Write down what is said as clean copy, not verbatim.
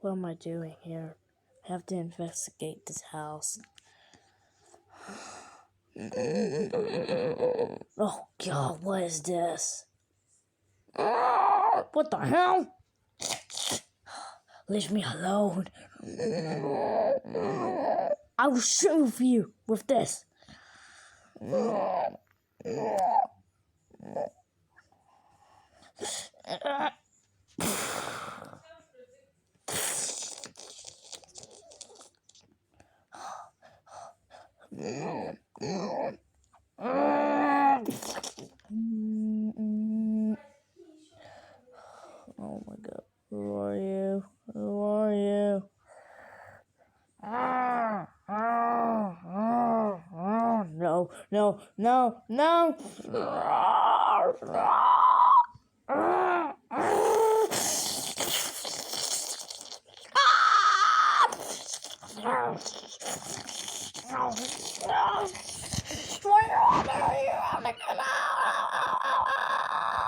What am I doing here? I have to investigate this house. Oh God, what is this? What the hell? Leave me alone. I will shoot you with this. Oh my God, who are you? Who are you? No, no, no, no!